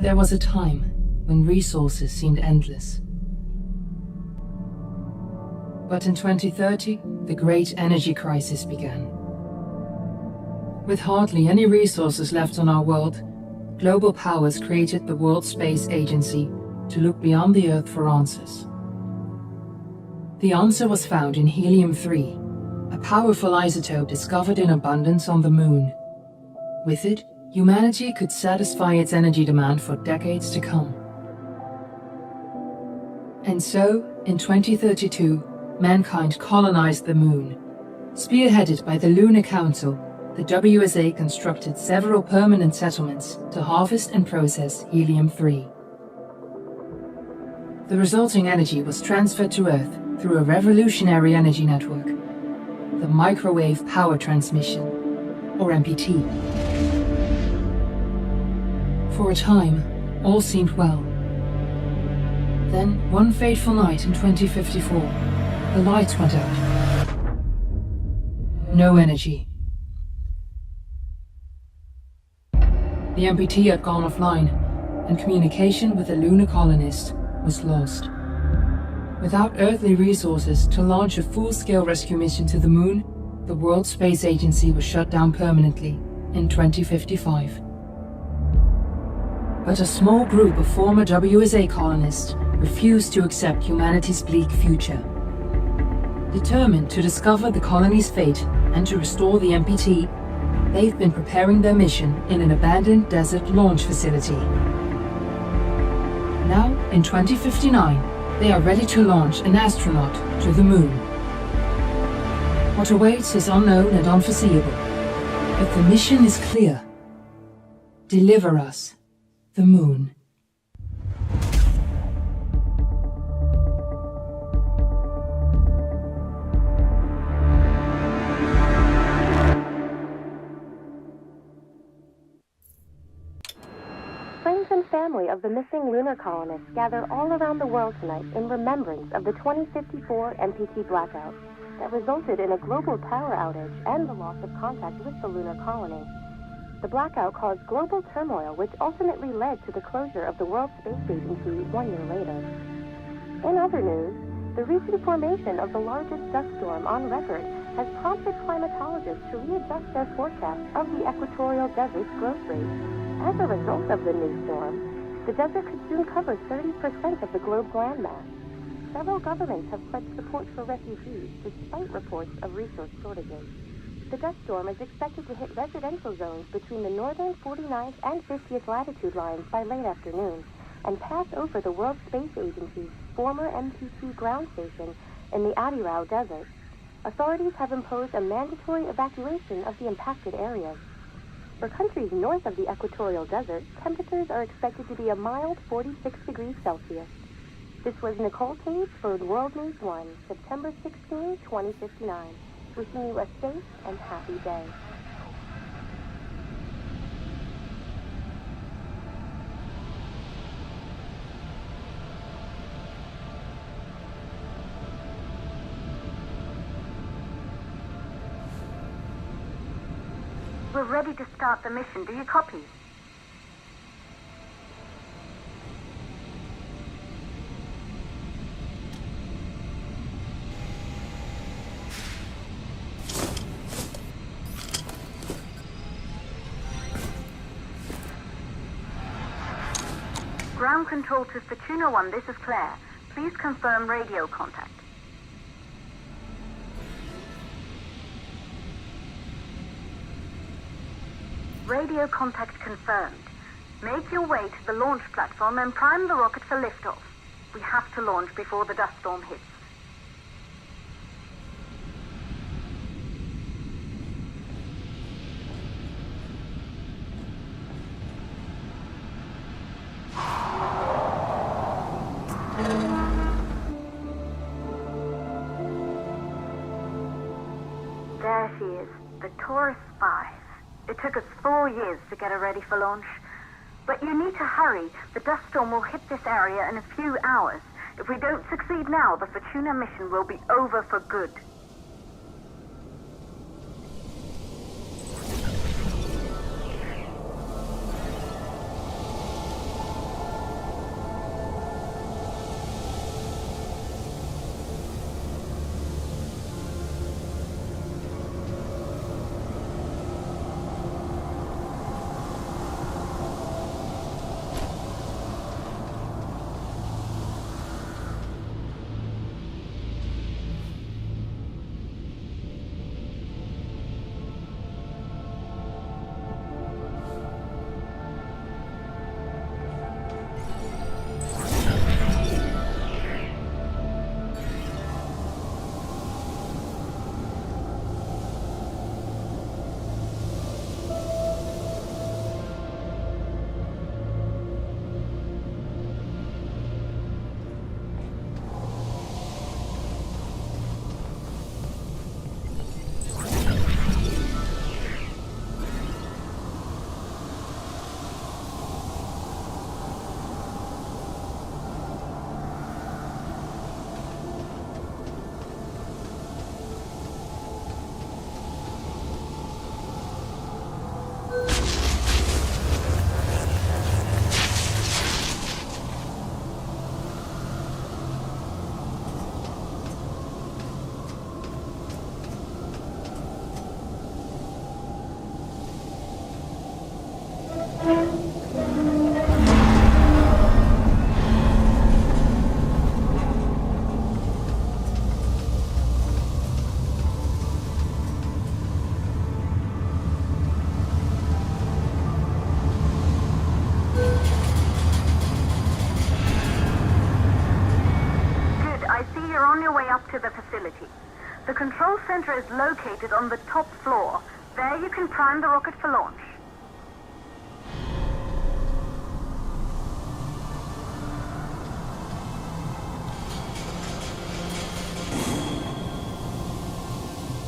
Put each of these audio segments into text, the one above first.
There was a time when resources seemed endless. But in 2030, the great energy crisis began. With hardly any resources left on our world, global powers created the World Space Agency to look beyond the Earth for answers. The answer was found in helium-3, a powerful isotope discovered in abundance on the Moon. With it, humanity could satisfy its energy demand for decades to come. And so, in 2032, mankind colonized the Moon. Spearheaded by the Lunar Council, the WSA constructed several permanent settlements to harvest and process helium-3. The resulting energy was transferred to Earth through a revolutionary energy network, the Microwave Power Transmission, or MPT. For a time, all seemed well. Then, one fateful night in 2054, the lights went out. No energy. The MPT had gone offline, and communication with the lunar colonist was lost. Without earthly resources to launch a full-scale rescue mission to the Moon, the World Space Agency was shut down permanently in 2055. But a small group of former WSA colonists refused to accept humanity's bleak future. Determined to discover the colony's fate and to restore the MPT, they've been preparing their mission in an abandoned desert launch facility. Now, in 2059, they are ready to launch an astronaut to the Moon. What awaits is unknown and unforeseeable, but the mission is clear. Deliver us the Moon. Friends and family of the missing lunar colonists gather all around the world tonight in remembrance of the 2054 MPT blackout that resulted in a global power outage and the loss of contact with the lunar colony. The blackout caused global turmoil, which ultimately led to the closure of the World Space Agency 1 year later. In other news, the recent formation of the largest dust storm on record has prompted climatologists to readjust their forecast of the equatorial desert's growth rate. As a result of the new storm, the desert could soon cover 30% of the globe's landmass. Several governments have pledged support for refugees despite reports of resource shortages. The dust storm is expected to hit residential zones between the northern 49th and 50th latitude lines by late afternoon and pass over the World Space Agency's former MPT ground station in the Adirau Desert. Authorities have imposed a mandatory evacuation of the impacted areas. For countries north of the equatorial desert, temperatures are expected to be a mild 46 degrees Celsius. This was Nicole Cage for World News 1, September 16, 2059. Wishing you a safe and happy day. We're ready to start the mission. Do you copy? Ground control to Fortuna 1, this is Claire. Please confirm radio contact. Radio contact confirmed. Make your way to the launch platform and prime the rocket for liftoff. We have to launch before the dust storm hits. There she is, the Taurus 5. It took us 4 years to get her ready for launch. But you need to hurry. The dust storm will hit this area in a few hours. If we don't succeed now, the Fortuna mission will be over for good. facility. The control center is located on the top floor. There you can prime the rocket for launch.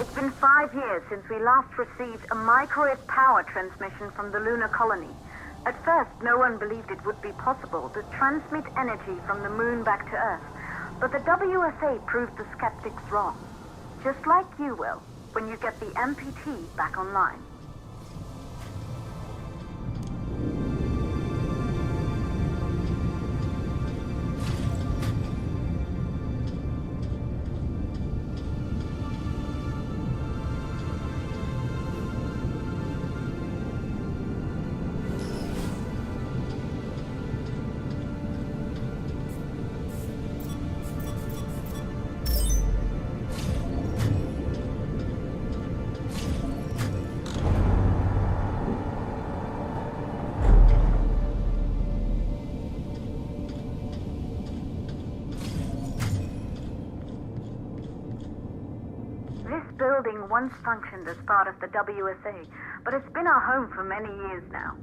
It's been 5 years since we last received a microwave power transmission from the lunar colony. At first, no one believed it would be possible to transmit energy from the moon back to Earth. But the WSA proved the skeptics wrong. Just like you will, when you get the MPT back online. Building once functioned as part of the WSA, but it's been our home for many years now.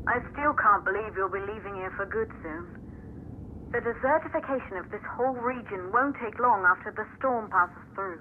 I still can't believe you'll be leaving here for good soon. The desertification of this whole region won't take long after the storm passes through.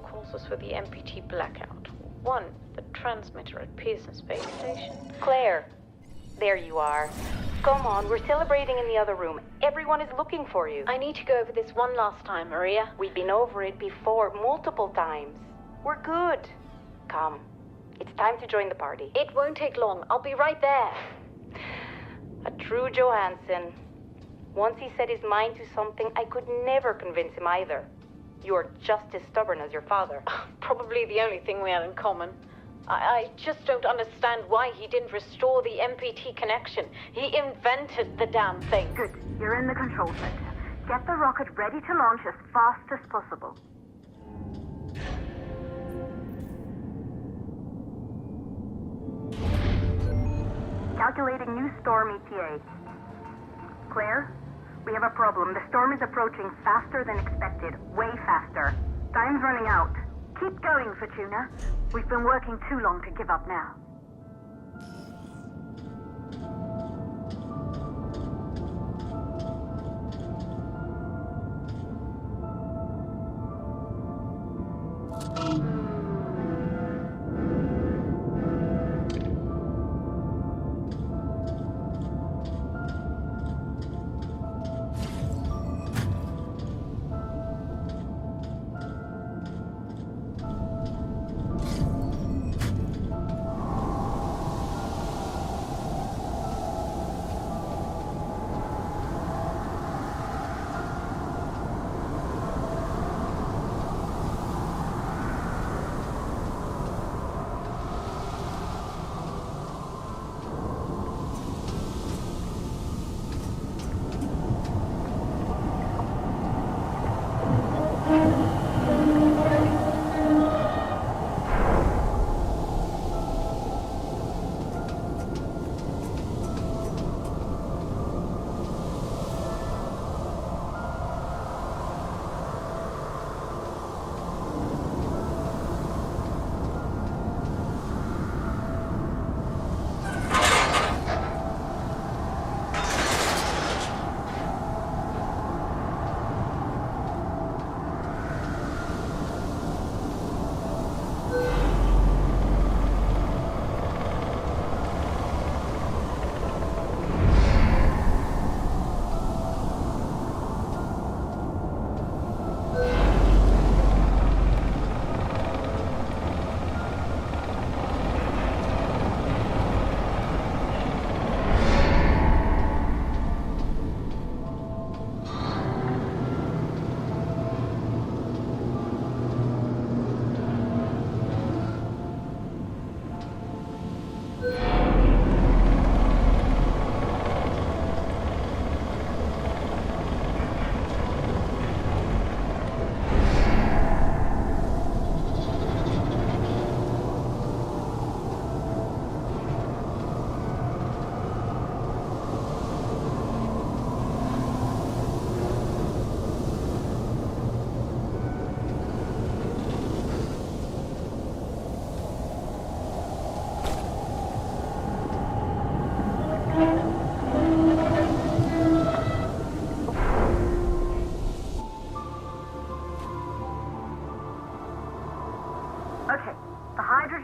Causes for the MPT blackout. 1, the transmitter at Pearson Space Station. Claire, there you are. Come on, we're celebrating in the other room. Everyone is looking for you. I need to go over this one last time, Maria. We've been over it before, multiple times. We're good. Come, it's time to join the party. It won't take long. I'll be right there. A true Johansson. Once he set his mind to something, I could never convince him either. You're just as stubborn as your father. Probably the only thing we had in common. I just don't understand why he didn't restore the MPT connection. He invented the damn thing. Good. You're in the control center. Get the rocket ready to launch as fast as possible. Calculating new storm ETA. Claire? We have a problem. The storm is approaching faster than expected. Way faster. Time's running out. Keep going, Fortuna. We've been working too long to give up now.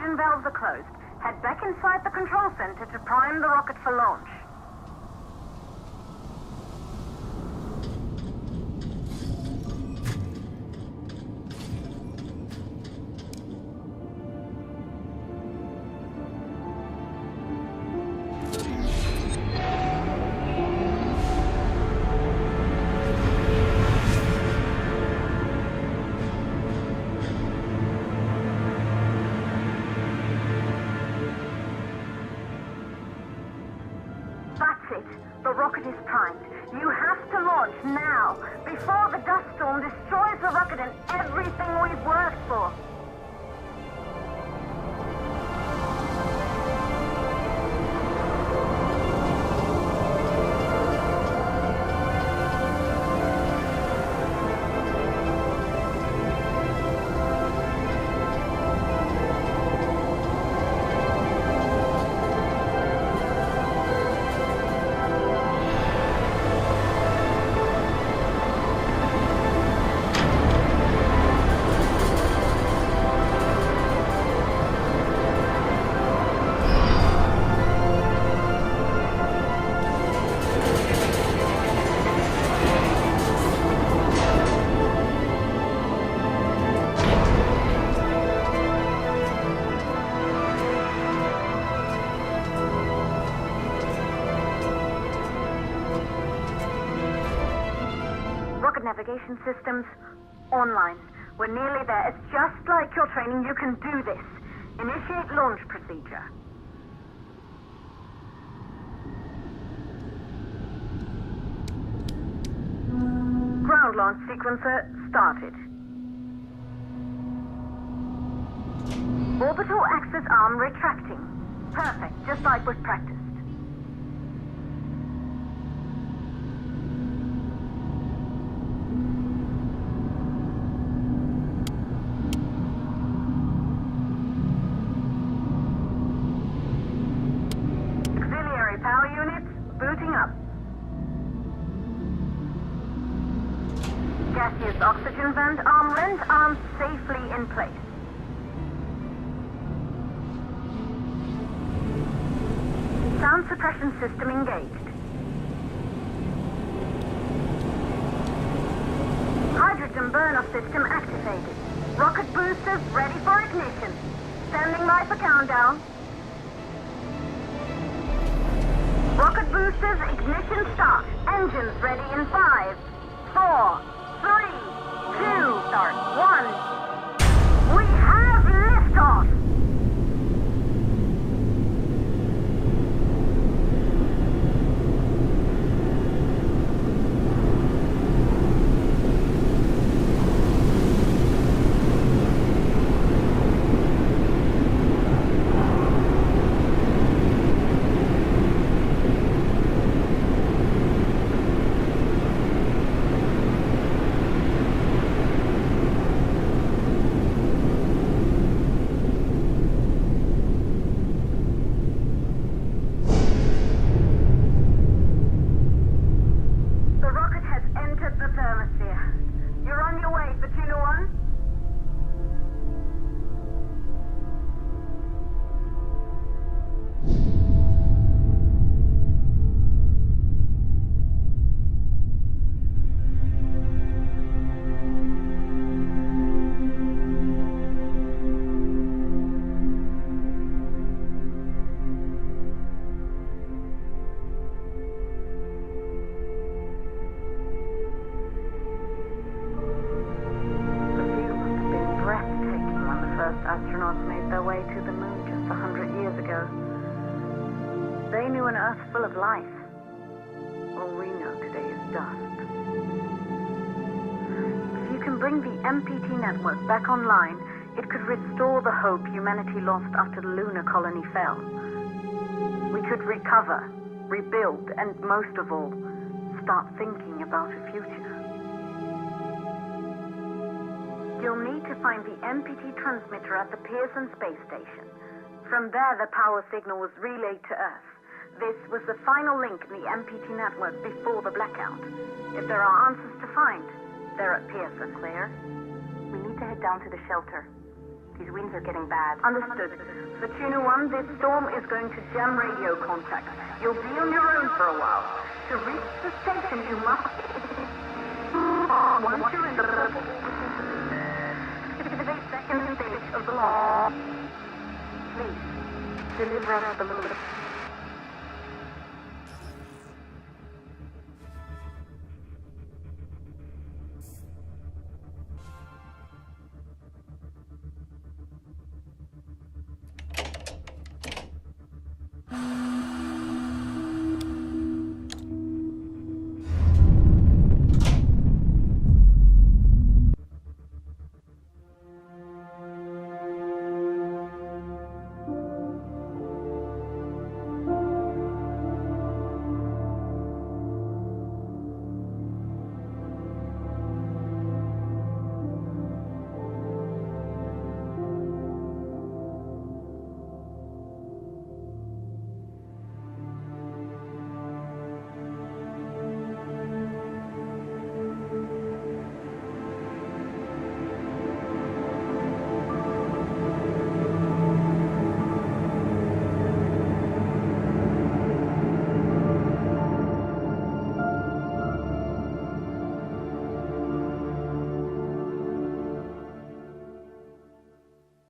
oxygen valves are closed. Head back inside the control center to prime the rocket for launch. The rocket is primed. You have to launch now, before the dust storm destroys the rocket and everything we've worked for. Navigation systems online. We're nearly there. It's just like your training. You can do this. Initiate launch procedure. Ground launch sequencer started. Orbital axis arm retracting. Perfect, just like we've practiced. Power units booting up. Gaseous oxygen vent arms safely in place. Sound suppression system engaged. Hydrogen burn-off system activated. Rocket boosters ready for ignition. Standing by for countdown. Rocket boosters, ignition start. Engines ready in 5, 4, 3, 2, start, 1. We have liftoff! Astronauts made their way to the moon just 100 years ago. They knew an Earth full of life. All we know today is dust. If you can bring the MPT network back online, it could restore the hope humanity lost after the lunar colony fell. We could recover, rebuild, and most of all, start thinking about a future. You'll need to find the MPT transmitter at the Pearson space station. From there, the power signal was relayed to Earth. This was the final link in the MPT network before the blackout. If there are answers to find, they're at Pearson. Claire, we need to head down to the shelter. These winds are getting bad. Understood. For Tuna 1, this storm is going to jam radio contact. You'll be on your own for a while. To reach the station, you must... Once you're in the 52nd stage of the launch, please deliver us the